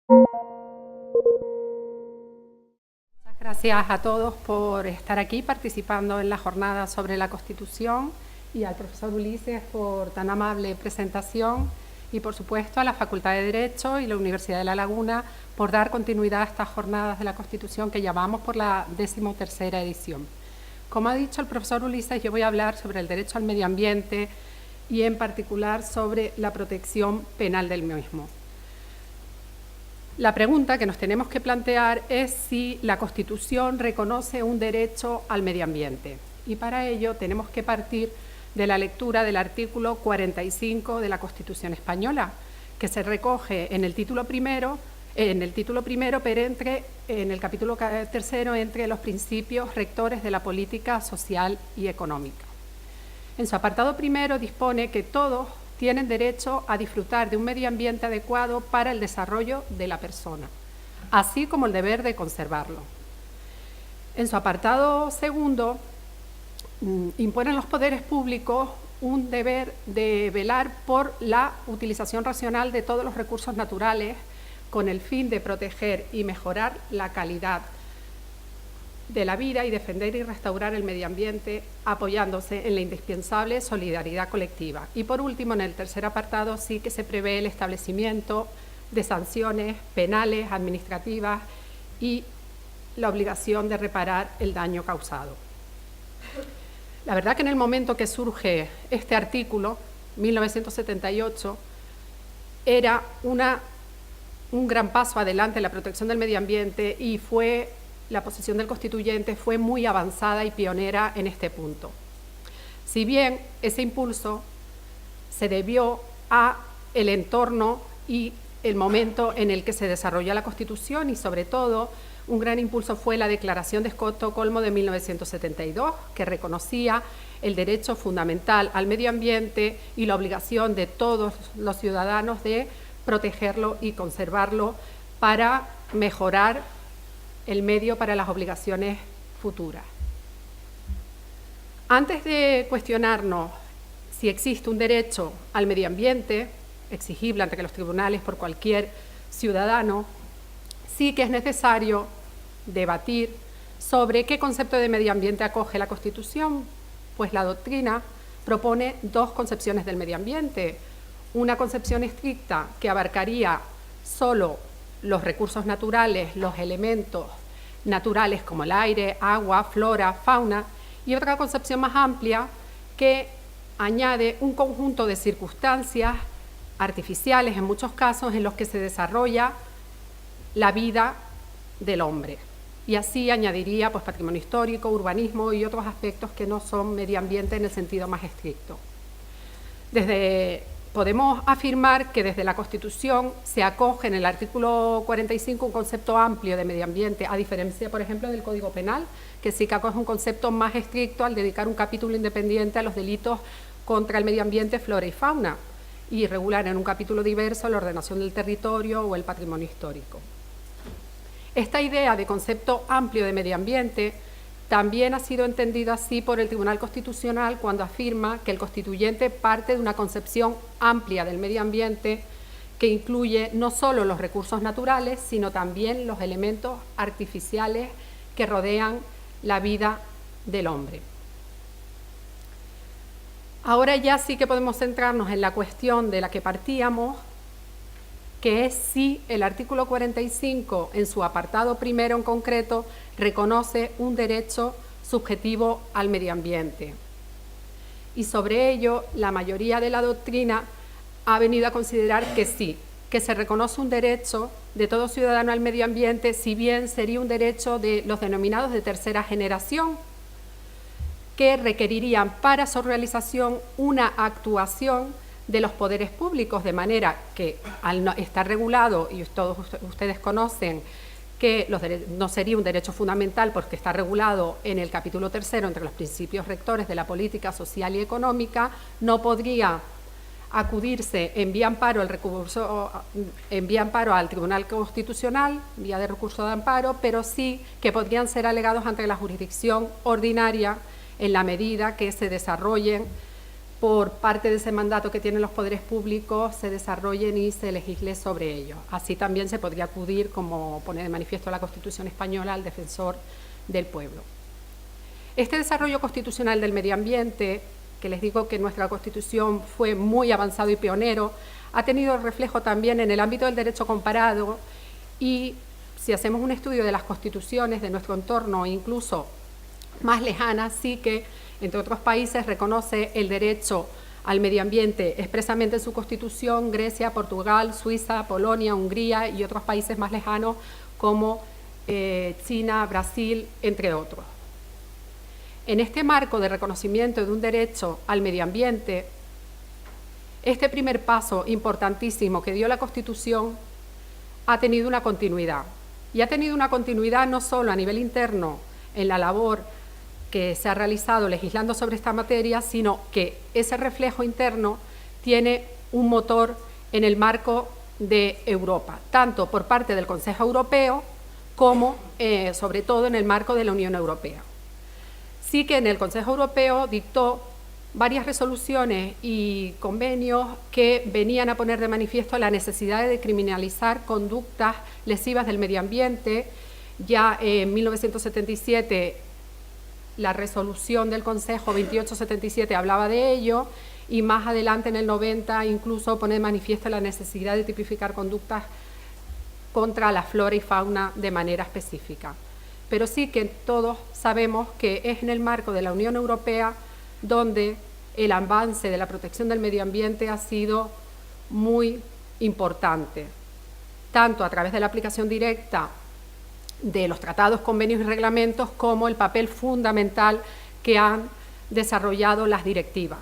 Muchas gracias a todos por estar aquí participando en la jornada sobre la Constitución y al profesor Ulises por tan amable presentación y, por supuesto, a la Facultad de Derecho y la Universidad de La Laguna por dar continuidad a estas jornadas de la Constitución que ya vamos por la 13ª edición. Como ha dicho el profesor Ulises, yo voy a hablar sobre el derecho al medio ambiente y, en particular, sobre la protección penal del mismo. La pregunta que nos tenemos que plantear es si la Constitución reconoce un derecho al medio ambiente. Y para ello tenemos que partir de la lectura del artículo 45 de la Constitución española, que se recoge en el título primero, pero en el capítulo tercero, entre los principios rectores de la política social y económica. En su apartado primero dispone que todos tienen derecho a disfrutar de un medio ambiente adecuado para el desarrollo de la persona, así como el deber de conservarlo. En su apartado segundo, imponen los poderes públicos un deber de velar por la utilización racional de todos los recursos naturales con el fin de proteger y mejorar la calidad de la vida y defender y restaurar el medio ambiente apoyándose en la indispensable solidaridad colectiva. Y por último, en el tercer apartado sí que se prevé el establecimiento de sanciones penales, administrativas y la obligación de reparar el daño causado. La verdad que en el momento que surge este artículo, 1978, era un gran paso adelante en la protección del medio ambiente y la posición del constituyente fue muy avanzada y pionera en este punto. Si bien ese impulso se debió a el entorno y el momento en el que se desarrolló la Constitución y, sobre todo, un gran impulso fue la Declaración de Estocolmo de 1972, que reconocía el derecho fundamental al medio ambiente y la obligación de todos los ciudadanos de protegerlo y conservarlo para mejorar el medio para las obligaciones futuras. Antes de cuestionarnos si existe un derecho al medio ambiente, exigible ante los tribunales por cualquier ciudadano, sí que es necesario debatir sobre qué concepto de medio ambiente acoge la Constitución, pues la doctrina propone dos concepciones del medio ambiente. Una concepción estricta que abarcaría solo los recursos naturales, los elementos naturales como el aire, agua, flora, fauna, y otra concepción más amplia que añade un conjunto de circunstancias artificiales, en muchos casos, en los que se desarrolla la vida del hombre. Y así añadiría pues, patrimonio histórico, urbanismo y otros aspectos que no son medio ambiente en el sentido más estricto. Podemos afirmar que desde la Constitución se acoge en el artículo 45 un concepto amplio de medio ambiente, a diferencia, por ejemplo, del Código Penal, que sí que acoge un concepto más estricto al dedicar un capítulo independiente a los delitos contra el medio ambiente, flora y fauna, y regular en un capítulo diverso la ordenación del territorio o el patrimonio histórico. Esta idea de concepto amplio de medio ambiente también ha sido entendido así por el Tribunal Constitucional cuando afirma que el constituyente parte de una concepción amplia del medio ambiente que incluye no solo los recursos naturales, sino también los elementos artificiales que rodean la vida del hombre. Ahora ya sí que podemos centrarnos en la cuestión de la que partíamos, que es si el artículo 45, en su apartado primero en concreto, reconoce un derecho subjetivo al medio ambiente. Y sobre ello, la mayoría de la doctrina ha venido a considerar que sí, que se reconoce un derecho de todo ciudadano al medio ambiente, si bien sería un derecho de los denominados de tercera generación, que requerirían para su realización una actuación de los poderes públicos, de manera que al no estar regulado, y todos ustedes conocen que no sería un derecho fundamental porque está regulado en el capítulo tercero entre los principios rectores de la política social y económica, no podría acudirse en vía amparo al Tribunal Constitucional, vía de recurso de amparo, pero sí que podrían ser alegados ante la jurisdicción ordinaria en la medida que se desarrollen por parte de ese mandato que tienen los poderes públicos, se desarrollen y se legisle sobre ello. Así también se podría acudir, como pone de manifiesto la Constitución española, al defensor del pueblo. Este desarrollo constitucional del medio ambiente, que les digo que nuestra Constitución fue muy avanzado y pionero, ha tenido reflejo también en el ámbito del derecho comparado, y si hacemos un estudio de las constituciones de nuestro entorno, incluso más lejanas, sí que entre otros países reconoce el derecho al medio ambiente expresamente en su Constitución: Grecia, Portugal, Suiza, Polonia, Hungría y otros países más lejanos como China, Brasil, entre otros. En este marco de reconocimiento de un derecho al medio ambiente, este primer paso importantísimo que dio la Constitución ha tenido una continuidad. Y ha tenido una continuidad no solo a nivel interno en la labor que se ha realizado legislando sobre esta materia, sino que ese reflejo interno tiene un motor en el marco de Europa, tanto por parte del Consejo Europeo como, sobre todo, en el marco de la Unión Europea. Sí que en el Consejo Europeo dictó varias resoluciones y convenios que venían a poner de manifiesto la necesidad de criminalizar conductas lesivas del medio ambiente. Ya en 1977 la resolución del Consejo 2877 hablaba de ello, y más adelante en el 90 incluso pone de manifiesto la necesidad de tipificar conductas contra la flora y fauna de manera específica. Pero sí que todos sabemos que es en el marco de la Unión Europea donde el avance de la protección del medio ambiente ha sido muy importante, tanto a través de la aplicación directa de los tratados, convenios y reglamentos, como el papel fundamental que han desarrollado las directivas,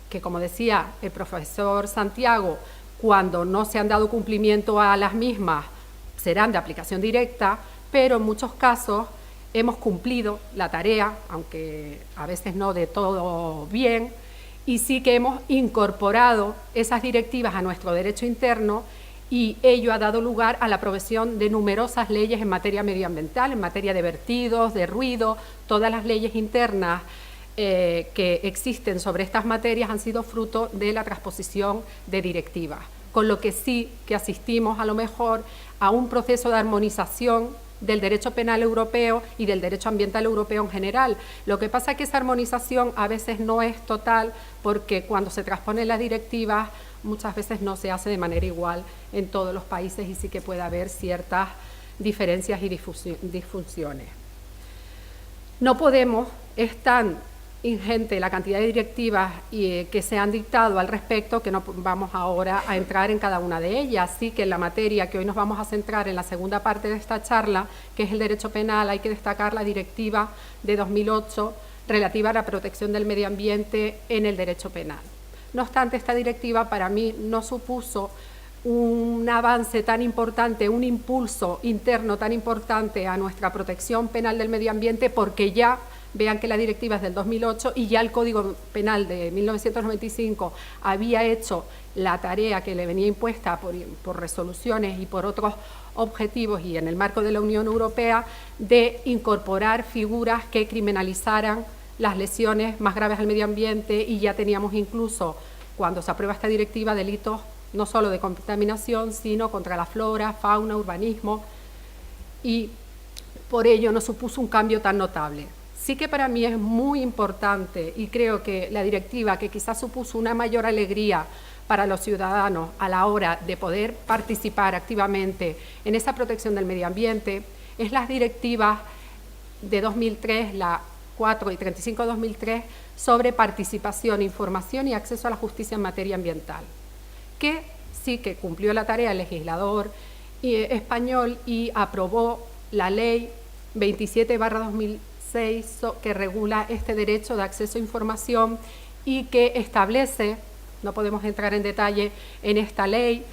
que, como decía el profesor Santiago, cuando no se han dado cumplimiento a las mismas serán de aplicación directa, pero en muchos casos hemos cumplido la tarea, aunque a veces no de todo bien, y sí que hemos incorporado esas directivas a nuestro derecho interno, y ello ha dado lugar a la provisión de numerosas leyes en materia medioambiental, en materia de vertidos, de ruido. Todas las leyes internas que existen sobre estas materias han sido fruto de la transposición de directivas, con lo que sí que asistimos a lo mejor a un proceso de armonización del derecho penal europeo y del derecho ambiental europeo en general. Lo que pasa es que esa armonización a veces no es total, porque cuando se transponen las directivas muchas veces no se hace de manera igual en todos los países, y sí que puede haber ciertas diferencias y disfunciones. No podemos, es tan ingente la cantidad de directivas que se han dictado al respecto, que no vamos ahora a entrar en cada una de ellas. Así que en la materia que hoy nos vamos a centrar en la segunda parte de esta charla, que es el derecho penal, hay que destacar la directiva de 2008 relativa a la protección del medio ambiente en el derecho penal. No obstante, esta directiva para mí no supuso un avance tan importante, un impulso interno tan importante a nuestra protección penal del medio ambiente, porque ya vean que la directiva es del 2008 y ya el Código Penal de 1995 había hecho la tarea que le venía impuesta por resoluciones y por otros objetivos, y en el marco de la Unión Europea, de incorporar figuras que criminalizaran las lesiones más graves al medio ambiente, y ya teníamos incluso, cuando se aprueba esta directiva, delitos no solo de contaminación, sino contra la flora, fauna, urbanismo, y por ello no supuso un cambio tan notable. Sí que para mí es muy importante, y creo que la directiva, que quizás supuso una mayor alegría para los ciudadanos a la hora de poder participar activamente en esa protección del medio ambiente, es las directivas de 2003, la 4 y 35 de 2003, sobre participación, información y acceso a la justicia en materia ambiental, que sí que cumplió la tarea el legislador español y aprobó la ley 27/2006 que regula este derecho de acceso a información, y que establece, no podemos entrar en detalle en esta ley,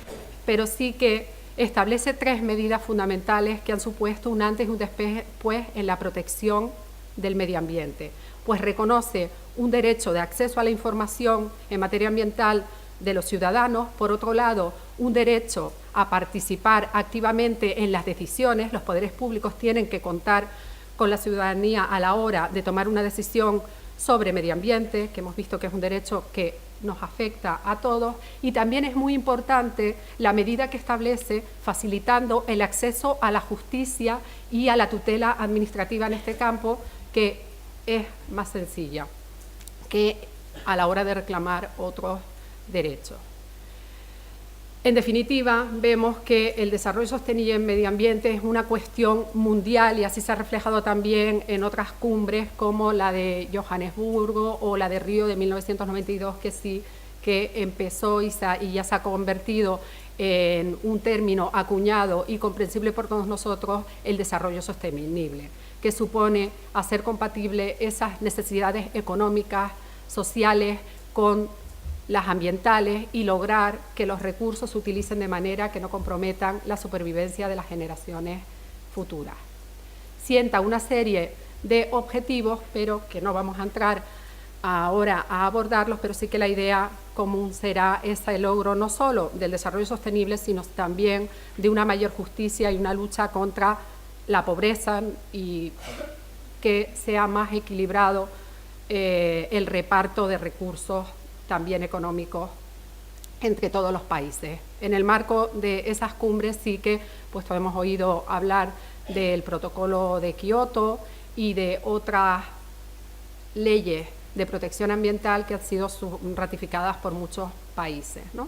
pero sí que establece 3 medidas fundamentales que han supuesto un antes y un después en la protección del medio ambiente. Pues reconoce un derecho de acceso a la información en materia ambiental de los ciudadanos. Por otro lado, un derecho a participar activamente en las decisiones. Los poderes públicos tienen que contar con la ciudadanía a la hora de tomar una decisión sobre medio ambiente, que hemos visto que es un derecho que nos afecta a todos, y también es muy importante la medida que establece facilitando el acceso a la justicia y a la tutela administrativa en este campo, que es más sencilla que a la hora de reclamar otros derechos. En definitiva, vemos que el desarrollo sostenible en medio ambiente es una cuestión mundial y así se ha reflejado también en otras cumbres como la de Johannesburgo o la de Río de 1992, que empezó y ya se ha convertido en un término acuñado y comprensible por todos nosotros, el desarrollo sostenible, que supone hacer compatible esas necesidades económicas, sociales, con las ambientales y lograr que los recursos se utilicen de manera que no comprometan la supervivencia de las generaciones futuras. Sienta una serie de objetivos, pero que no vamos a entrar ahora a abordarlos, pero sí que la idea común será ese logro no solo del desarrollo sostenible, sino también de una mayor justicia y una lucha contra la pobreza y que sea más equilibrado el reparto de recursos también económicos entre todos los países. En el marco de esas cumbres sí que pues, hemos oído hablar del protocolo de Kioto y de otras leyes de protección ambiental que han sido ratificadas por muchos países, ¿no?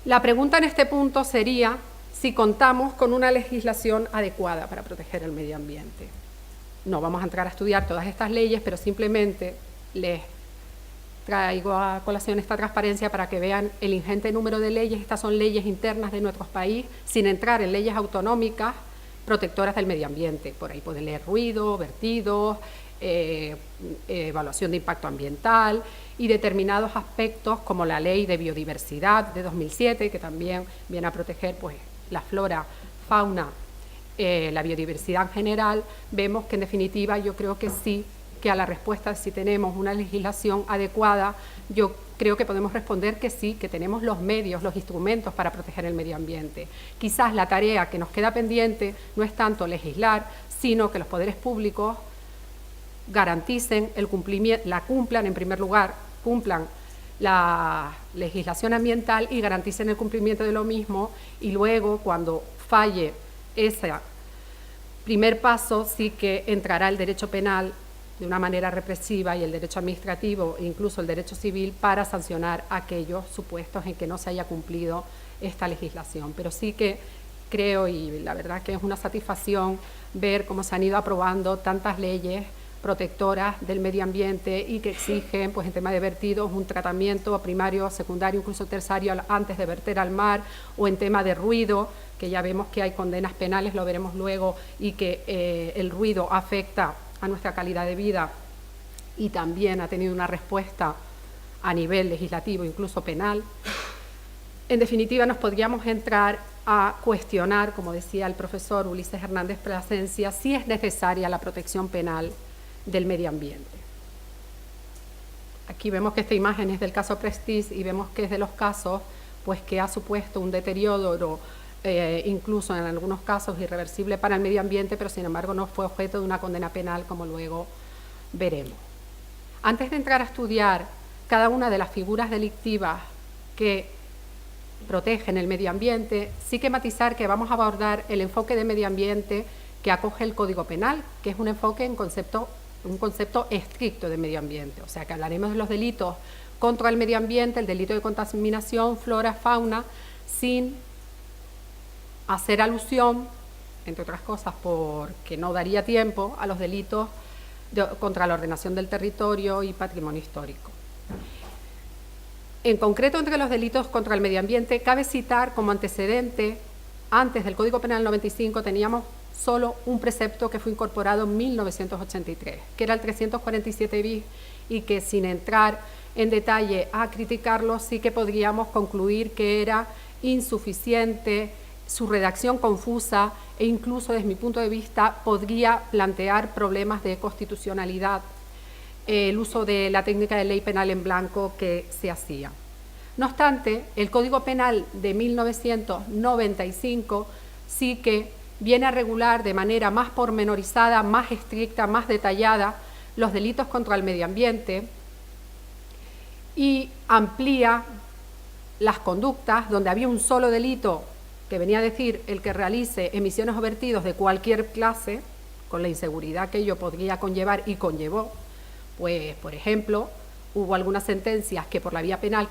La pregunta en este punto sería si contamos con una legislación adecuada para proteger el medio ambiente. No vamos a entrar a estudiar todas estas leyes, pero simplemente les traigo a colación esta transparencia para que vean el ingente número de leyes. Estas son leyes internas de nuestro país, sin entrar en leyes autonómicas protectoras del medio ambiente. Por ahí pueden leer ruido, vertidos, evaluación de impacto ambiental y determinados aspectos como la Ley de Biodiversidad de 2007, que también viene a proteger pues, la flora, fauna, la biodiversidad en general. Vemos que en definitiva yo creo que sí, que a la respuesta si tenemos una legislación adecuada, yo creo que podemos responder que sí, que tenemos los medios, los instrumentos para proteger el medio ambiente. Quizás la tarea que nos queda pendiente no es tanto legislar, sino que los poderes públicos garanticen el cumplimiento, cumplan en primer lugar, cumplan la legislación ambiental y garanticen el cumplimiento de lo mismo, y luego cuando falle ese primer paso sí que entrará el derecho penal de una manera represiva y el derecho administrativo e incluso el derecho civil para sancionar aquellos supuestos en que no se haya cumplido esta legislación. Pero sí que creo, y la verdad que es una satisfacción ver cómo se han ido aprobando tantas leyes protectoras del medio ambiente y que exigen, pues en tema de vertidos, un tratamiento primario, secundario, incluso terciario antes de verter al mar, o en tema de ruido, que ya vemos que hay condenas penales, lo veremos luego, y que el ruido afecta a nuestra calidad de vida y también ha tenido una respuesta a nivel legislativo, incluso penal. En definitiva, nos podríamos entrar a cuestionar, como decía el profesor Ulises Hernández Plasencia, si es necesaria la protección penal del medio ambiente. Aquí vemos que esta imagen es del caso Prestige y vemos que es de los casos pues, que ha supuesto un deterioro incluso en algunos casos irreversible para el medio ambiente, pero sin embargo no fue objeto de una condena penal, como luego veremos. Antes de entrar a estudiar cada una de las figuras delictivas que protegen el medio ambiente, sí que matizar que vamos a abordar el enfoque de medio ambiente que acoge el Código Penal, que es un enfoque en un concepto estricto de medio ambiente, o sea que hablaremos de los delitos contra el medio ambiente, el delito de contaminación, flora, fauna, sin hacer alusión, entre otras cosas porque no daría tiempo, a los delitos contra la ordenación del territorio y patrimonio histórico. En concreto, entre los delitos contra el medio ambiente, cabe citar como antecedente, antes del Código Penal 95 teníamos solo un precepto que fue incorporado en 1983, que era el 347 bis, y que sin entrar en detalle a criticarlo, sí que podríamos concluir que era insuficiente, su redacción confusa e incluso desde mi punto de vista podría plantear problemas de constitucionalidad el uso de la técnica de ley penal en blanco que se hacía. No obstante, el Código Penal de 1995 sí que viene a regular de manera más pormenorizada, más estricta, más detallada los delitos contra el medio ambiente y amplía las conductas donde había un solo delito, que venía a decir el que realice emisiones o vertidos de cualquier clase, con la inseguridad que ello podría conllevar y conllevó. Pues, por ejemplo, hubo algunas sentencias que por la vía penal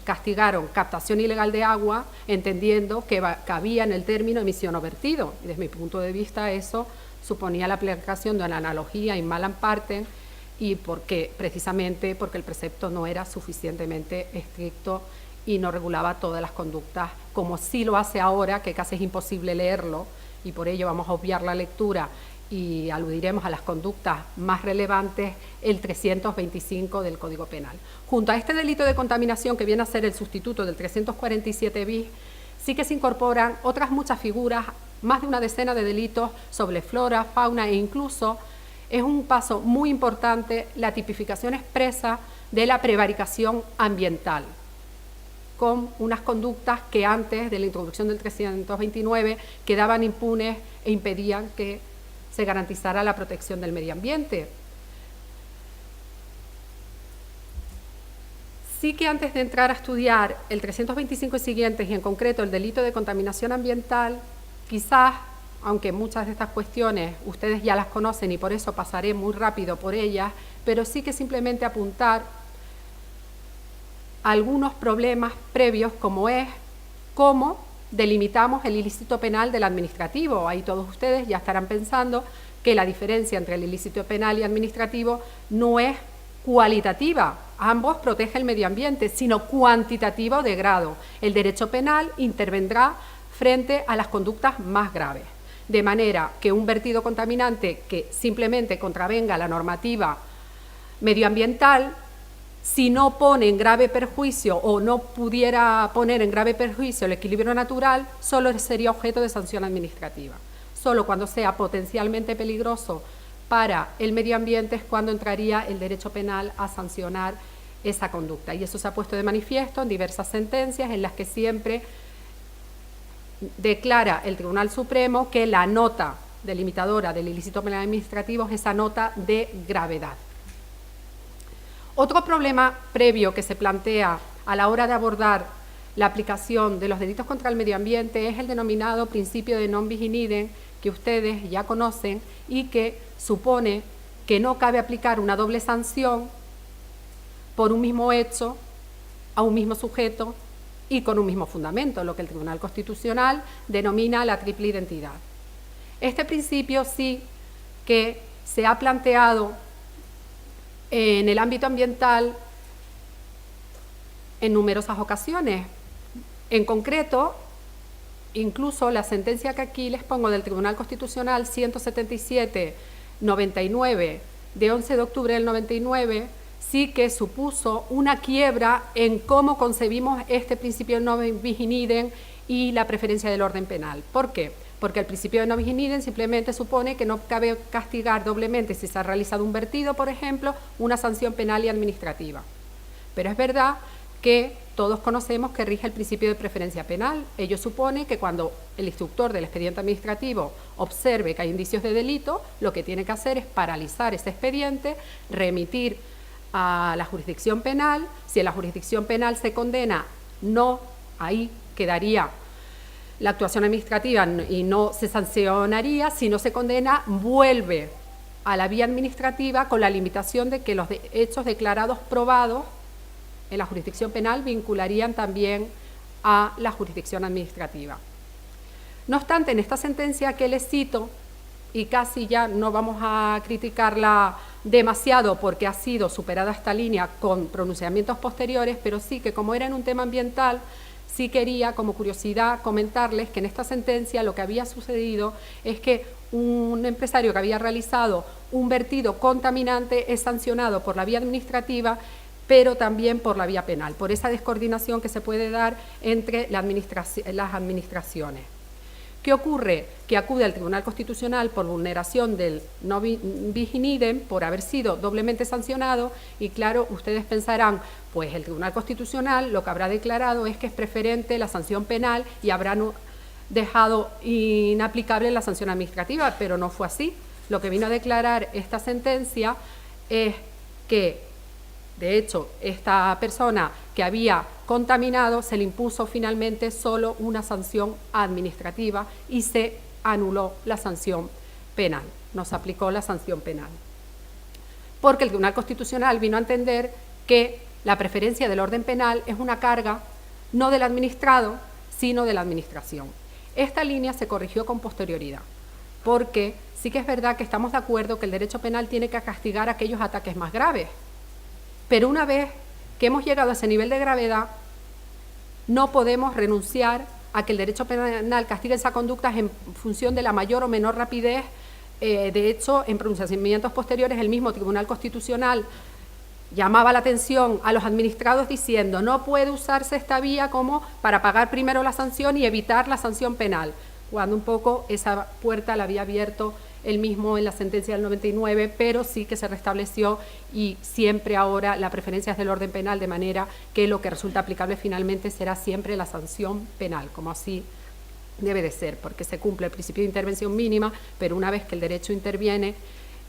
castigaron captación ilegal de agua, entendiendo que cabía en el término emisión o vertido. Y desde mi punto de vista eso suponía la aplicación de una analogía in malam partem, y precisamente porque el precepto no era suficientemente estricto y no regulaba todas las conductas, como sí lo hace ahora, que casi es imposible leerlo, y por ello vamos a obviar la lectura y aludiremos a las conductas más relevantes, el 325 del Código Penal. Junto a este delito de contaminación, que viene a ser el sustituto del 347 bis, sí que se incorporan otras muchas figuras, más de una decena de delitos sobre flora, fauna e incluso es un paso muy importante la tipificación expresa de la prevaricación ambiental, con unas conductas que antes de la introducción del 329 quedaban impunes e impedían que se garantizara la protección del medio ambiente. Sí que antes de entrar a estudiar el 325 y siguientes, y en concreto el delito de contaminación ambiental, quizás, aunque muchas de estas cuestiones ustedes ya las conocen y por eso pasaré muy rápido por ellas, pero sí que simplemente apuntar algunos problemas previos, como es cómo delimitamos el ilícito penal del administrativo. Ahí todos ustedes ya estarán pensando que la diferencia entre el ilícito penal y administrativo no es cualitativa, ambos protegen el medio ambiente, sino cuantitativo de grado. El derecho penal intervendrá frente a las conductas más graves, de manera que un vertido contaminante que simplemente contravenga la normativa medioambiental, si no pone en grave perjuicio o no pudiera poner en grave perjuicio el equilibrio natural, solo sería objeto de sanción administrativa. Solo cuando sea potencialmente peligroso para el medio ambiente es cuando entraría el derecho penal a sancionar esa conducta. Y eso se ha puesto de manifiesto en diversas sentencias en las que siempre declara el Tribunal Supremo que la nota delimitadora del ilícito penal administrativo es esa nota de gravedad. Otro problema previo que se plantea a la hora de abordar la aplicación de los delitos contra el medio ambiente es el denominado principio de non bis in idem, que ustedes ya conocen y que supone que no cabe aplicar una doble sanción por un mismo hecho a un mismo sujeto y con un mismo fundamento, lo que el Tribunal Constitucional denomina la triple identidad. Este principio sí que se ha planteado en el ámbito ambiental en numerosas ocasiones. En concreto, incluso la sentencia que aquí les pongo del Tribunal Constitucional 177-99 de 11 de octubre del 99 sí que supuso una quiebra en cómo concebimos este principio de non bis in idem y la preferencia del orden penal. ¿Por qué? Porque el principio de non bis in idem simplemente supone que no cabe castigar doblemente si se ha realizado un vertido, por ejemplo, una sanción penal y administrativa. Pero es verdad que todos conocemos que rige el principio de preferencia penal. Ello supone que cuando el instructor del expediente administrativo observe que hay indicios de delito, lo que tiene que hacer es paralizar ese expediente, remitir a la jurisdicción penal. Si en la jurisdicción penal se condena, no, ahí quedaría la actuación administrativa y no se sancionaría. Si no se condena, vuelve a la vía administrativa con la limitación de que los hechos declarados probados en la jurisdicción penal vincularían también a la jurisdicción administrativa. No obstante, en esta sentencia que les cito, y casi ya no vamos a criticarla demasiado porque ha sido superada esta línea con pronunciamientos posteriores, pero sí que como era en un tema ambiental, sí quería como curiosidad comentarles que en esta sentencia lo que había sucedido es que un empresario que había realizado un vertido contaminante es sancionado por la vía administrativa, pero también por la vía penal, por esa descoordinación que se puede dar entre las administraciones. ¿Qué ocurre? Que acude al Tribunal Constitucional por vulneración del non bis in idem, por haber sido doblemente sancionado, y claro, ustedes pensarán, pues el Tribunal Constitucional lo que habrá declarado es que es preferente la sanción penal y habrán dejado inaplicable la sanción administrativa, pero no fue así. Lo que vino a declarar esta sentencia es que, de hecho, esta persona que había contaminado se le impuso finalmente solo una sanción administrativa y se anuló la sanción penal, no se aplicó la sanción penal. Porque el Tribunal Constitucional vino a entender que la preferencia del orden penal es una carga no del administrado, sino de la administración. Esta línea se corrigió con posterioridad, porque sí que es verdad que estamos de acuerdo que el derecho penal tiene que castigar aquellos ataques más graves, pero una vez que hemos llegado a ese nivel de gravedad, no podemos renunciar a que el derecho penal castigue esas conductas en función de la mayor o menor rapidez. De hecho, en pronunciamientos posteriores, el mismo Tribunal Constitucional llamaba la atención a los administrados diciendo no puede usarse esta vía como para pagar primero la sanción y evitar la sanción penal, cuando un poco esa puerta la había abierto él mismo en la sentencia del 99, pero sí que se restableció y siempre ahora la preferencia es del orden penal, de manera que lo que resulta aplicable finalmente será siempre la sanción penal, como así debe de ser, porque se cumple el principio de intervención mínima, pero una vez que el derecho interviene,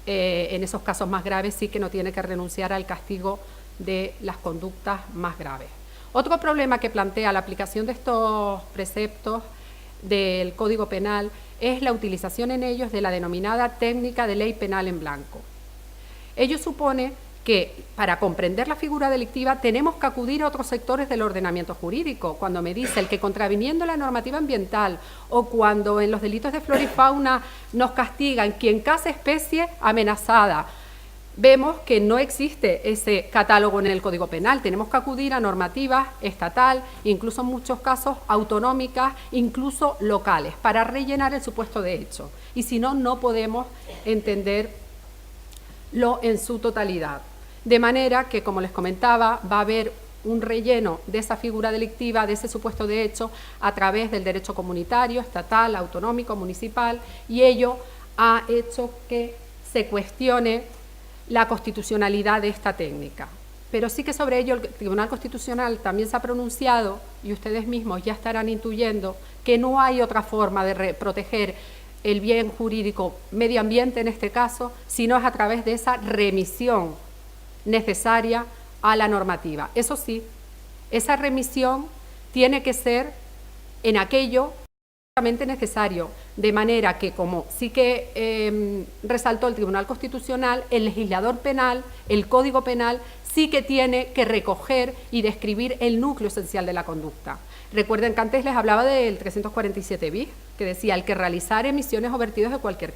en esos casos más graves sí que no tiene que renunciar al castigo de las conductas más graves. Otro problema que plantea la aplicación de estos preceptos del Código Penal es la utilización en ellos de la denominada técnica de ley penal en blanco. Ello supone que para comprender la figura delictiva tenemos que acudir a otros sectores del ordenamiento jurídico. Cuando me dice el que contraviniendo la normativa ambiental o cuando en los delitos de flora y fauna nos castigan quien caza especie amenazada, vemos que no existe ese catálogo en el Código Penal. Tenemos que acudir a normativas estatal, incluso en muchos casos autonómicas, incluso locales, para rellenar el supuesto de hecho. Y si no, no podemos entenderlo en su totalidad. De manera que, como les comentaba, va a haber un relleno de esa figura delictiva, de ese supuesto de hecho, a través del derecho comunitario, estatal, autonómico, municipal, y ello ha hecho que se cuestione la constitucionalidad de esta técnica. Pero sí que sobre ello el Tribunal Constitucional también se ha pronunciado, y ustedes mismos ya estarán intuyendo que no hay otra forma de proteger el bien jurídico medio ambiente en este caso, sino es a través de esa remisión necesaria a la normativa. Eso sí, esa remisión tiene que ser en aquello necesario, de manera que, como sí que resaltó el Tribunal Constitucional, el legislador penal, el Código Penal, sí que tiene que recoger y describir el núcleo esencial de la conducta. Recuerden que antes les hablaba del 347 bis, que decía el que realizar emisiones o vertidos de cualquier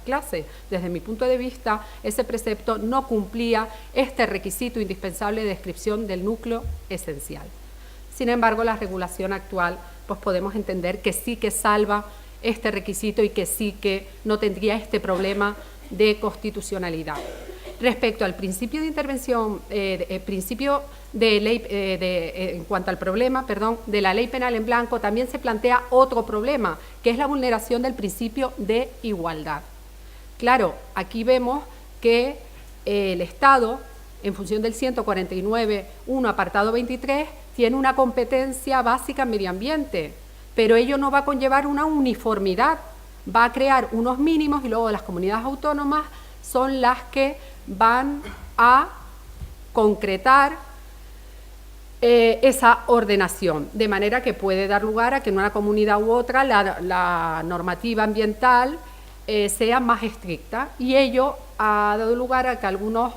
clase. Desde mi punto de vista, ese precepto no cumplía este requisito indispensable de descripción del núcleo esencial. Sin embargo, la regulación actual, pues podemos entender que sí que salva este requisito y que sí que no tendría este problema de constitucionalidad. Respecto al principio de intervención, principio de ley, en cuanto al problema, de la ley penal en blanco, también se plantea otro problema, que es la vulneración del principio de igualdad. Claro, aquí vemos que el Estado, en función del 149.1, apartado 23, tiene una competencia básica en medio ambiente, pero ello no va a conllevar una uniformidad, va a crear unos mínimos y luego las comunidades autónomas son las que van a concretar esa ordenación, de manera que puede dar lugar a que en una comunidad u otra la normativa ambiental sea más estricta, y ello ha dado lugar a que algunos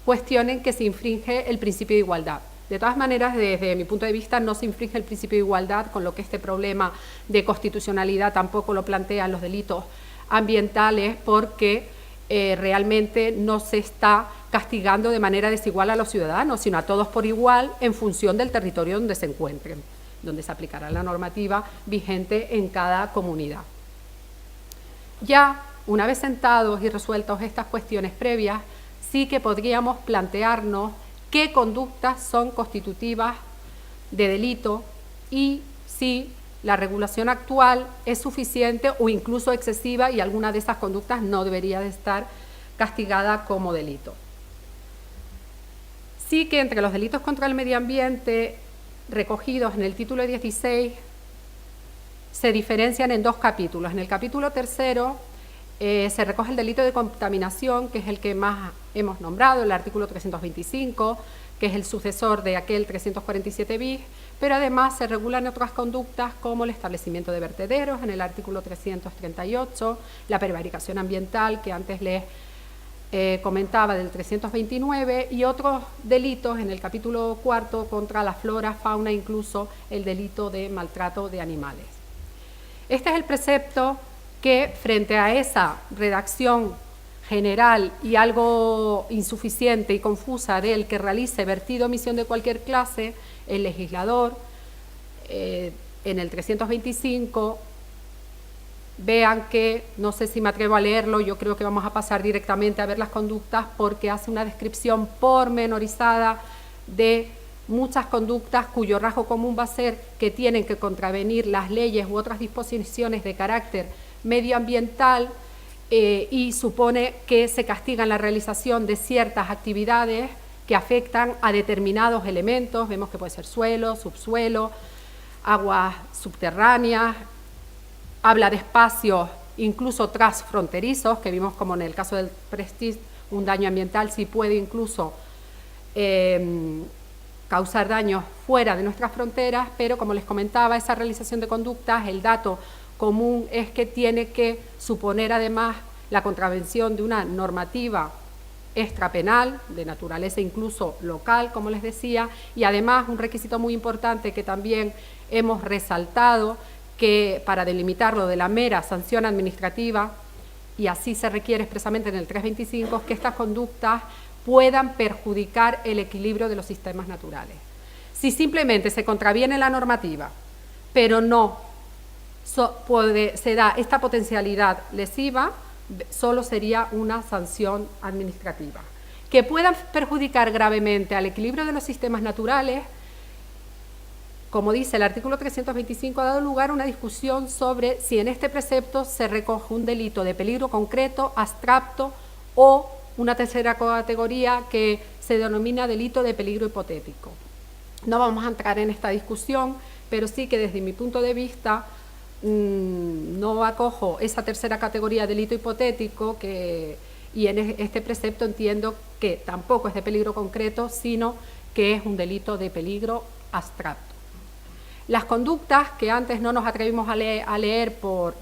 cuestionen que se infringe el principio de igualdad. De todas maneras, desde mi punto de vista, no se infringe el principio de igualdad, con lo que este problema de constitucionalidad tampoco lo plantean los delitos ambientales, porque realmente no se está castigando de manera desigual a los ciudadanos, sino a todos por igual en función del territorio donde se encuentren, donde se aplicará la normativa vigente en cada comunidad. Ya, una vez sentados y resueltos estas cuestiones previas, sí que podríamos plantearnos qué conductas son constitutivas de delito y si la regulación actual es suficiente o incluso excesiva y alguna de esas conductas no debería de estar castigada como delito. Sí que entre los delitos contra el medio ambiente recogidos en el título 16 se diferencian en dos capítulos. En el capítulo tercero Se recoge el delito de contaminación, que es el que más hemos nombrado, el artículo 325, que es el sucesor de aquel 347 bis, pero además se regulan otras conductas como el establecimiento de vertederos en el artículo 338, la prevaricación ambiental, que antes les comentaba, del 329, y otros delitos en el capítulo 4 contra la flora, fauna, incluso el delito de maltrato de animales. Este es el precepto que, frente a esa redacción general y algo insuficiente y confusa del que realice vertido o omisión de cualquier clase, el legislador, en el 325, vean que, no sé si me atrevo a leerlo, yo creo que vamos a pasar directamente a ver las conductas, porque hace una descripción pormenorizada de muchas conductas cuyo rasgo común va a ser que tienen que contravenir las leyes u otras disposiciones de carácter medioambiental, y supone que se castigan la realización de ciertas actividades que afectan a determinados elementos. Vemos que puede ser suelo, subsuelo, aguas subterráneas, habla de espacios incluso transfronterizos, que vimos como en el caso del Prestige, un daño ambiental sí puede incluso causar daños fuera de nuestras fronteras, pero como les comentaba, esa realización de conductas, el dato común es que tiene que suponer además la contravención de una normativa extrapenal, de naturaleza incluso local, como les decía, y además un requisito muy importante que también hemos resaltado, que para delimitarlo de la mera sanción administrativa, y así se requiere expresamente en el 325, es que estas conductas puedan perjudicar el equilibrio de los sistemas naturales. Si simplemente se contraviene la normativa, pero no se da esta potencialidad lesiva, solo sería una sanción administrativa. Que puedan perjudicar gravemente al equilibrio de los sistemas naturales, como dice el artículo 325, ha dado lugar a una discusión sobre si en este precepto se recoge un delito de peligro concreto, abstracto, o una tercera categoría que se denomina delito de peligro hipotético. No vamos a entrar en esta discusión, pero sí que desde mi punto de vista no acojo esa tercera categoría de delito hipotético, y en este precepto entiendo que tampoco es de peligro concreto, sino que es un delito de peligro abstracto. Las conductas que antes no nos atrevimos a leer por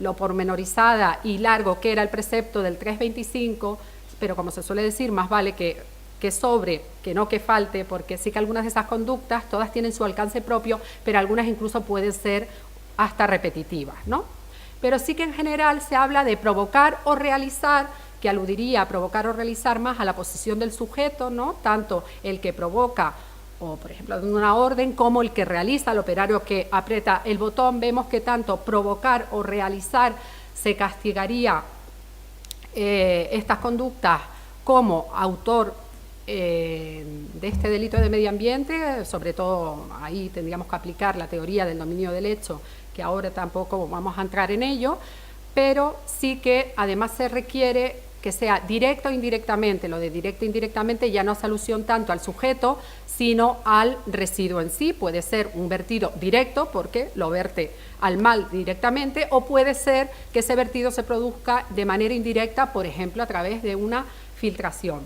lo pormenorizada y largo que era el precepto del 325, pero como se suele decir, más vale que sobre, que no que falte, porque sí que algunas de esas conductas, todas tienen su alcance propio, pero algunas incluso pueden ser hasta repetitivas, ¿no? Pero sí que en general se habla de provocar o realizar, que aludiría a provocar o realizar más a la posición del sujeto, ¿no? Tanto el que provoca, o por ejemplo de una orden, como el que realiza, el operario que aprieta el botón. Vemos que tanto provocar o realizar se castigaría estas conductas como autor de este delito de medio ambiente. Sobre todo ahí tendríamos que aplicar la teoría del dominio del hecho, que ahora tampoco vamos a entrar en ello, pero sí que además se requiere que sea directo o indirectamente. Lo de directo e indirectamente ya no hace alusión tanto al sujeto, sino al residuo en sí. Puede ser un vertido directo, porque lo verte al mal directamente, o puede ser que ese vertido se produzca de manera indirecta, por ejemplo, a través de una filtración.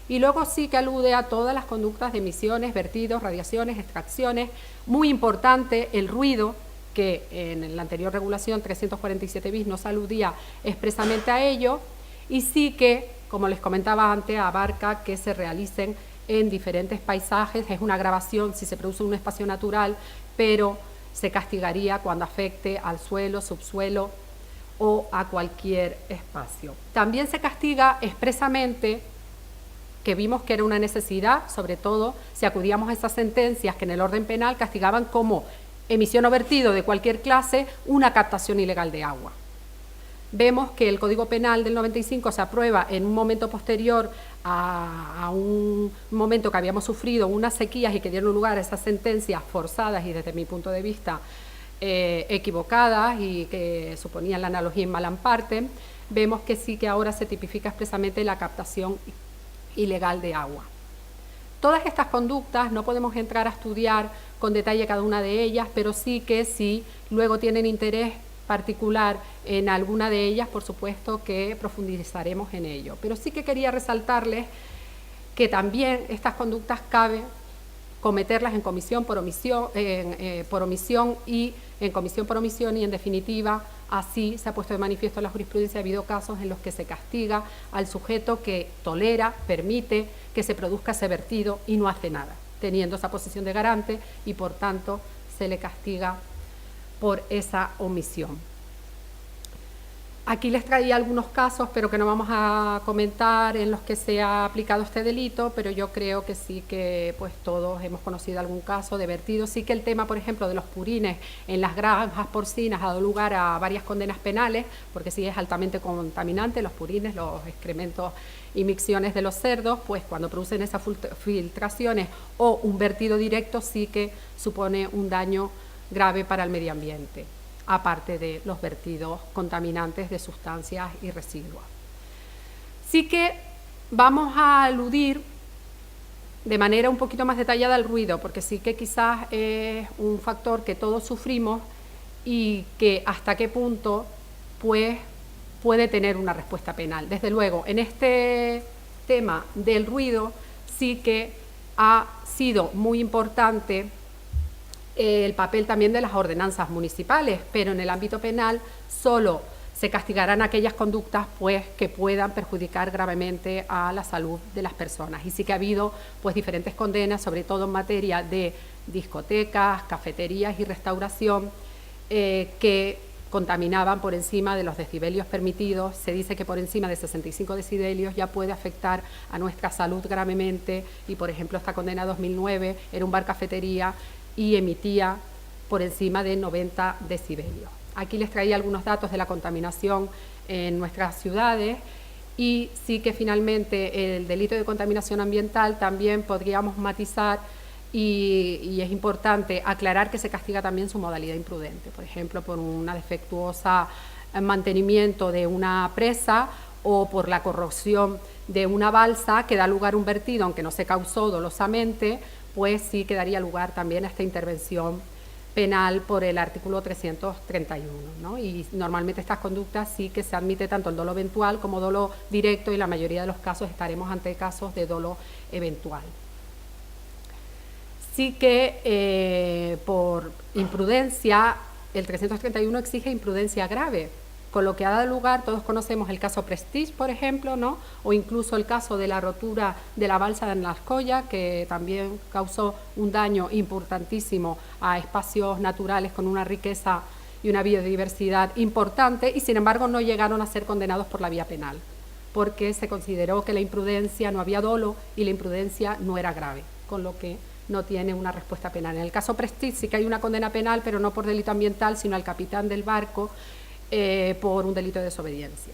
Y luego sí que alude a todas las conductas de emisiones, vertidos, radiaciones, extracciones. Muy importante el ruido, que en la anterior regulación 347 bis no se aludía expresamente a ello, y sí que, como les comentaba antes, abarca que se realicen en diferentes paisajes. Es una grabación si se produce en un espacio natural, pero se castigaría cuando afecte al suelo, subsuelo o a cualquier espacio. También se castiga expresamente, que vimos que era una necesidad, sobre todo si acudíamos a esas sentencias que en el orden penal castigaban como emisión o vertido de cualquier clase una captación ilegal de agua. Vemos que el Código Penal del 95 se aprueba en un momento posterior a un momento que habíamos sufrido unas sequías y que dieron lugar a esas sentencias forzadas y desde mi punto de vista equivocadas y que suponían la analogía in malam parte. Vemos que sí que ahora se tipifica expresamente la captación ilegal de agua. Todas estas conductas no podemos entrar a estudiar con detalle cada una de ellas, pero sí que si luego tienen interés particular en alguna de ellas, por supuesto que profundizaremos en ello. Pero sí que quería resaltarles que también estas conductas cabe cometerlas en comisión por omisión, por omisión y en comisión por omisión, y en definitiva así se ha puesto de manifiesto en la jurisprudencia. Ha habido casos en los que se castiga al sujeto que tolera, permite que se produzca ese vertido y no hace nada, teniendo esa posición de garante, y por tanto se le castiga por esa omisión. Aquí les traía algunos casos, pero que no vamos a comentar, en los que se ha aplicado este delito, pero yo creo que sí que pues todos hemos conocido algún caso de vertido. Sí que el tema, por ejemplo, de los purines en las granjas porcinas ha dado lugar a varias condenas penales, porque sí es altamente contaminante los purines, los excrementos y micciones de los cerdos, pues cuando producen esas filtraciones o un vertido directo sí que supone un daño grave para el medio ambiente, aparte de los vertidos contaminantes de sustancias y residuos. Sí que vamos a aludir de manera un poquito más detallada al ruido, porque sí que quizás es un factor que todos sufrimos y que hasta qué punto pues puede tener una respuesta penal. Desde luego, en este tema del ruido sí que ha sido muy importante el papel también de las ordenanzas municipales, pero en el ámbito penal solo se castigarán aquellas conductas pues que puedan perjudicar gravemente a la salud de las personas. Y sí que ha habido pues diferentes condenas, sobre todo en materia de discotecas, cafeterías y restauración, que contaminaban por encima de los decibelios permitidos. Se dice que por encima de 65 decibelios ya puede afectar a nuestra salud gravemente, y por ejemplo esta condena 2009 era un bar cafetería y emitía por encima de 90 decibelios. Aquí les traía algunos datos de la contaminación en nuestras ciudades, y sí que finalmente el delito de contaminación ambiental también podríamos matizar, y es importante aclarar que se castiga también su modalidad imprudente, por ejemplo, por una defectuosa mantenimiento de una presa o por la corrosión de una balsa que da lugar a un vertido, aunque no se causó dolosamente, pues sí que daría lugar también a esta intervención penal por el artículo 331, ¿no? Y normalmente estas conductas sí que se admite tanto el dolo eventual como dolo directo, y la mayoría de los casos estaremos ante casos de dolo eventual. Sí que por imprudencia, el 331 exige imprudencia grave, con lo que ha dado lugar, todos conocemos el caso Prestige, por ejemplo, ¿no? O incluso el caso de la rotura de la balsa de Nascoya, que también causó un daño importantísimo a espacios naturales con una riqueza y una biodiversidad importante, y sin embargo no llegaron a ser condenados por la vía penal, porque se consideró que la imprudencia, no había dolo y la imprudencia no era grave, con lo que no tiene una respuesta penal. En el caso Prestige sí que hay una condena penal, pero no por delito ambiental, sino al capitán del barco, por un delito de desobediencia.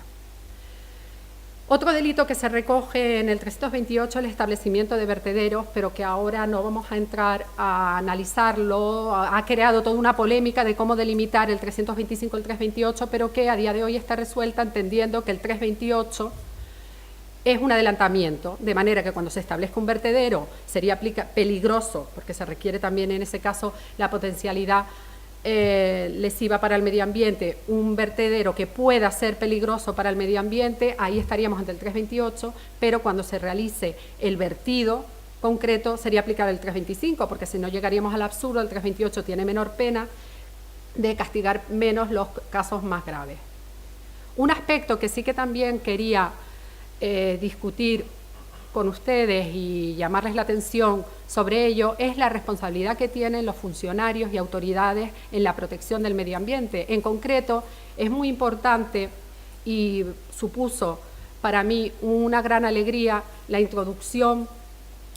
Otro delito que se recoge en el 328, el establecimiento de vertederos, pero que ahora no vamos a entrar a analizarlo. Ha creado toda una polémica de cómo delimitar el 325 y el 328, pero que a día de hoy está resuelta, entendiendo que el 328 es un adelantamiento, de manera que cuando se establezca un vertedero sería peligroso, porque se requiere también en ese caso la potencialidad lesiva para el medio ambiente, un vertedero que pueda ser peligroso para el medio ambiente, ahí estaríamos ante el 328, pero cuando se realice el vertido concreto sería aplicable el 325, porque si no llegaríamos al absurdo. El 328 tiene menor pena, de castigar menos los casos más graves. Un aspecto que sí que también quería discutir con ustedes y llamarles la atención sobre ello es la responsabilidad que tienen los funcionarios y autoridades en la protección del medio ambiente. En concreto, es muy importante, y supuso para mí una gran alegría la introducción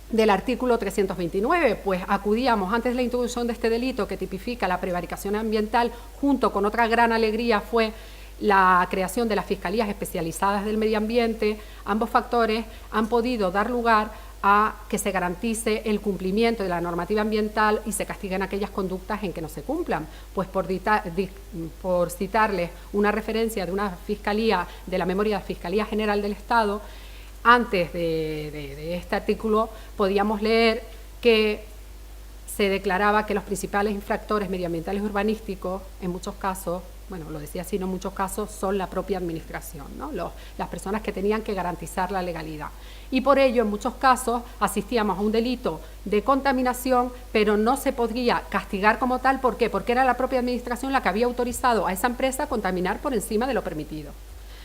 del artículo 329, pues acudíamos antes de la introducción de este delito que tipifica la prevaricación ambiental, junto con otra gran alegría fue la creación de las Fiscalías Especializadas del Medio Ambiente. Ambos factores han podido dar lugar a que se garantice el cumplimiento de la normativa ambiental y se castiguen aquellas conductas en que no se cumplan. Pues por citarles una referencia de una fiscalía, de la memoria de la Fiscalía General del Estado, antes de este artículo podíamos leer que se declaraba que los principales infractores medioambientales urbanísticos, en muchos casos, bueno, lo decía así, no en muchos casos, son la propia administración, ¿no? Las personas que tenían que garantizar la legalidad. Y por ello, en muchos casos, asistíamos a un delito de contaminación, pero no se podría castigar como tal. ¿Por qué? Porque era la propia administración la que había autorizado a esa empresa a contaminar por encima de lo permitido.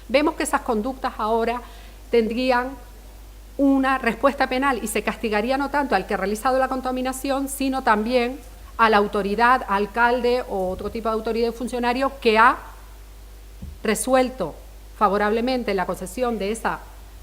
Vemos que esas conductas ahora tendrían una respuesta penal y se castigaría no tanto al que ha realizado la contaminación, sino también a la autoridad, alcalde o otro tipo de autoridad y funcionario que ha resuelto favorablemente la concesión de esa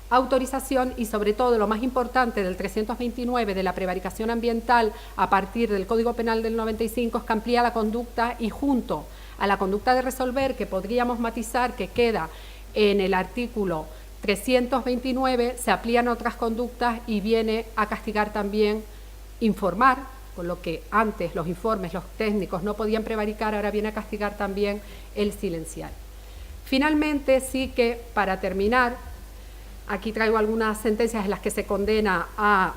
autorización y, sobre todo, lo más importante del 329 de la prevaricación ambiental a partir del Código Penal del 95 es que amplía la conducta y, junto a la conducta de resolver, que podríamos matizar que queda en el artículo 329, se amplían otras conductas y viene a castigar también informar, con lo que antes los informes, los técnicos no podían prevaricar, ahora viene a castigar también el silenciar. Finalmente, sí que, para terminar, aquí traigo algunas sentencias en las que se condena a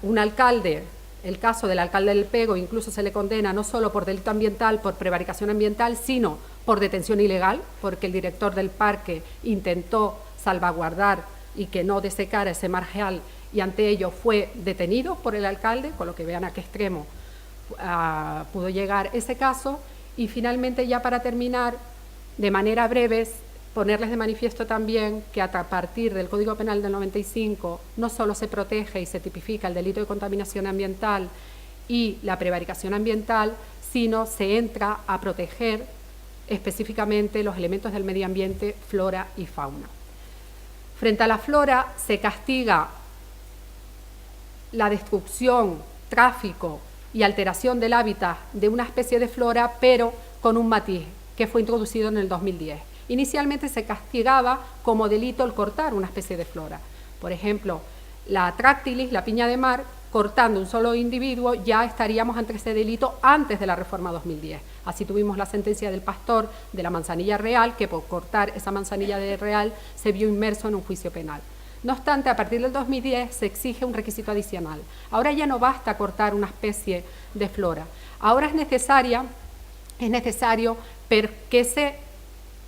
un alcalde, el caso del alcalde del Pego, incluso se le condena no solo por delito ambiental, por prevaricación ambiental, sino por detención ilegal, porque el director del parque intentó salvaguardar y que no desecara ese marjal y ante ello fue detenido por el alcalde, con lo que vean a qué extremo pudo llegar ese caso. Y finalmente, ya para terminar, de manera breve, ponerles de manifiesto también que a partir del Código Penal del 95 no solo se protege y se tipifica el delito de contaminación ambiental y la prevaricación ambiental, sino se entra a proteger específicamente los elementos del medio ambiente, flora y fauna. Frente a la flora se castiga la destrucción, tráfico y alteración del hábitat de una especie de flora, pero con un matiz que fue introducido en el 2010. Inicialmente se castigaba como delito el cortar una especie de flora. Por ejemplo, la Tractilis, la piña de mar, cortando un solo individuo, ya estaríamos ante ese delito antes de la reforma 2010. Así tuvimos la sentencia del pastor de la manzanilla real, que por cortar esa manzanilla de real se vio inmerso en un juicio penal. No obstante, a partir del 2010 se exige un requisito adicional. Ahora ya no basta cortar una especie de flora. Ahora es necesario que ese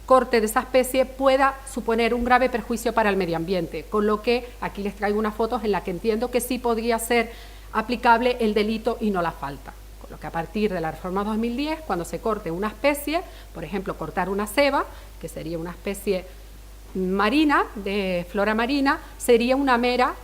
corte de esa especie pueda suponer un grave perjuicio para el medio ambiente, con lo que aquí les traigo unas fotos en las que entiendo que sí podría ser aplicable el delito y no la falta. Con lo que a partir de la reforma 2010, cuando se corte una especie, por ejemplo, cortar una ceba, que sería una especie marina, de flora marina, sería una mera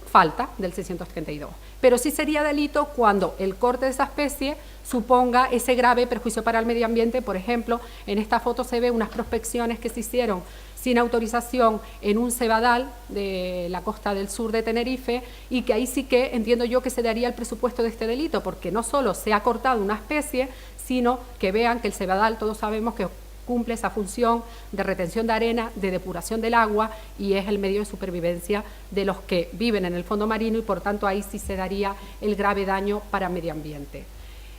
falta del 632. Pero sí sería delito cuando el corte de esa especie suponga ese grave perjuicio para el medio ambiente. Por ejemplo, en esta foto se ve unas prospecciones que se hicieron sin autorización en un cebadal de la costa del sur de Tenerife, y que ahí sí que entiendo yo que se daría el presupuesto de este delito, porque no solo se ha cortado una especie, sino que vean que el cebadal, todos sabemos que cumple esa función de retención de arena, de depuración del agua, y es el medio de supervivencia de los que viven en el fondo marino, y por tanto ahí sí se daría el grave daño para el medio ambiente.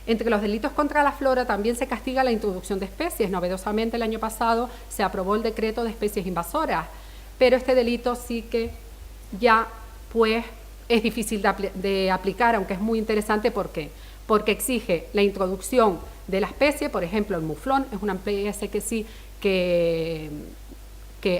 Entre los delitos contra la flora también se castiga la introducción de especies. Novedosamente, el año pasado se aprobó el decreto de especies invasoras, pero este delito sí que ya pues es difícil de aplicar, aunque es muy interesante. ¿Por qué? Porque exige la introducción de la especie. Por ejemplo, el muflón es una especie que sí que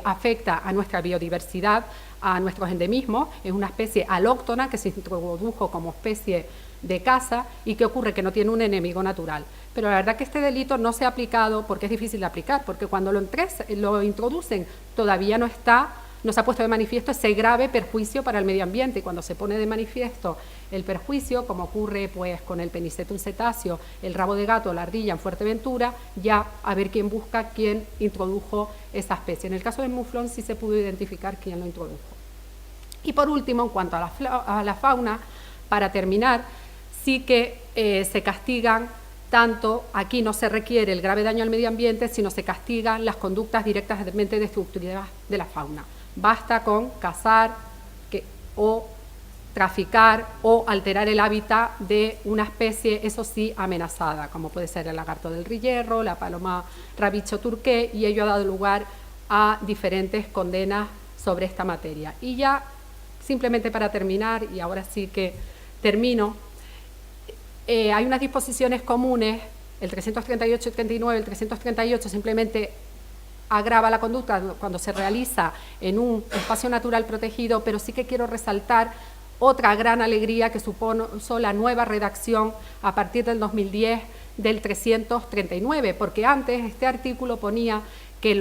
afecta a nuestra biodiversidad, a nuestros endemismos. Es una especie alóctona que se introdujo como especie de caza y que ocurre que no tiene un enemigo natural. Pero la verdad que este delito no se ha aplicado porque es difícil de aplicar, porque cuando lo introducen todavía no se ha puesto de manifiesto ese grave perjuicio para el medio ambiente. Y cuando se pone de manifiesto el perjuicio, como ocurre pues con el Penicetum cetáceo, el rabo de gato, la ardilla en Fuerteventura, ya a ver quién busca quién introdujo esa especie. En el caso del muflón sí se pudo identificar quién lo introdujo. Y por último, en cuanto a la fauna, para terminar, sí que se castigan tanto, aquí no se requiere el grave daño al medio ambiente, sino se castigan las conductas directamente destructivas de la fauna. Basta con cazar o traficar o alterar el hábitat de una especie, eso sí, amenazada, como puede ser el lagarto del rillero, la paloma rabicho turqué, y ello ha dado lugar a diferentes condenas sobre esta materia. Y ya, simplemente para terminar, y ahora sí que termino, Hay unas disposiciones comunes, el 338 y 39, el 338 simplemente agrava la conducta cuando se realiza en un espacio natural protegido, pero sí que quiero resaltar otra gran alegría que supuso la nueva redacción a partir del 2010 del 339, porque antes este artículo ponía que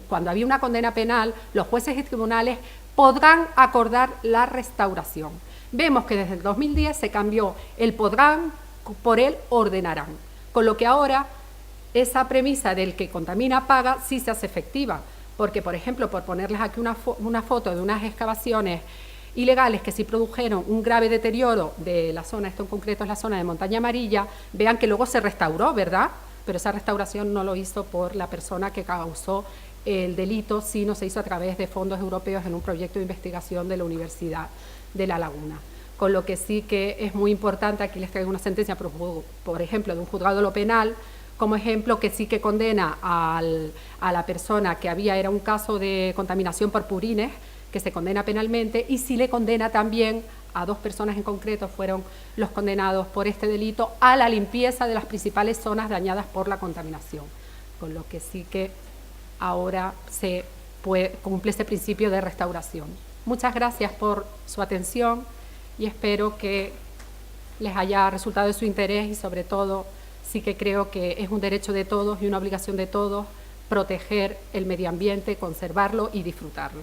cuando había una condena penal, los jueces y tribunales podrán acordar la restauración. Vemos que desde el 2010 se cambió el podrán por el ordenarán, con lo que ahora esa premisa del que contamina paga sí se hace efectiva, porque, por ejemplo, por ponerles aquí una foto de unas excavaciones ilegales que sí produjeron un grave deterioro de la zona, esto en concreto es la zona de Montaña Amarilla, vean que luego se restauró, ¿verdad? Pero esa restauración no lo hizo por la persona que causó el delito, sino se hizo a través de fondos europeos en un proyecto de investigación de la Universidad de La Laguna. Con lo que sí que es muy importante, aquí les traigo una sentencia, por ejemplo, de un juzgado de lo penal, como ejemplo que sí que condena a la persona que era un caso de contaminación por purines, que se condena penalmente, y sí le condena también a 2 personas en concreto, fueron los condenados por este delito, a la limpieza de las principales zonas dañadas por la contaminación. Con lo que sí que ahora se cumple ese principio de restauración. Muchas gracias por su atención y espero que les haya resultado de su interés y sobre todo sí que creo que es un derecho de todos y una obligación de todos proteger el medio ambiente, conservarlo y disfrutarlo.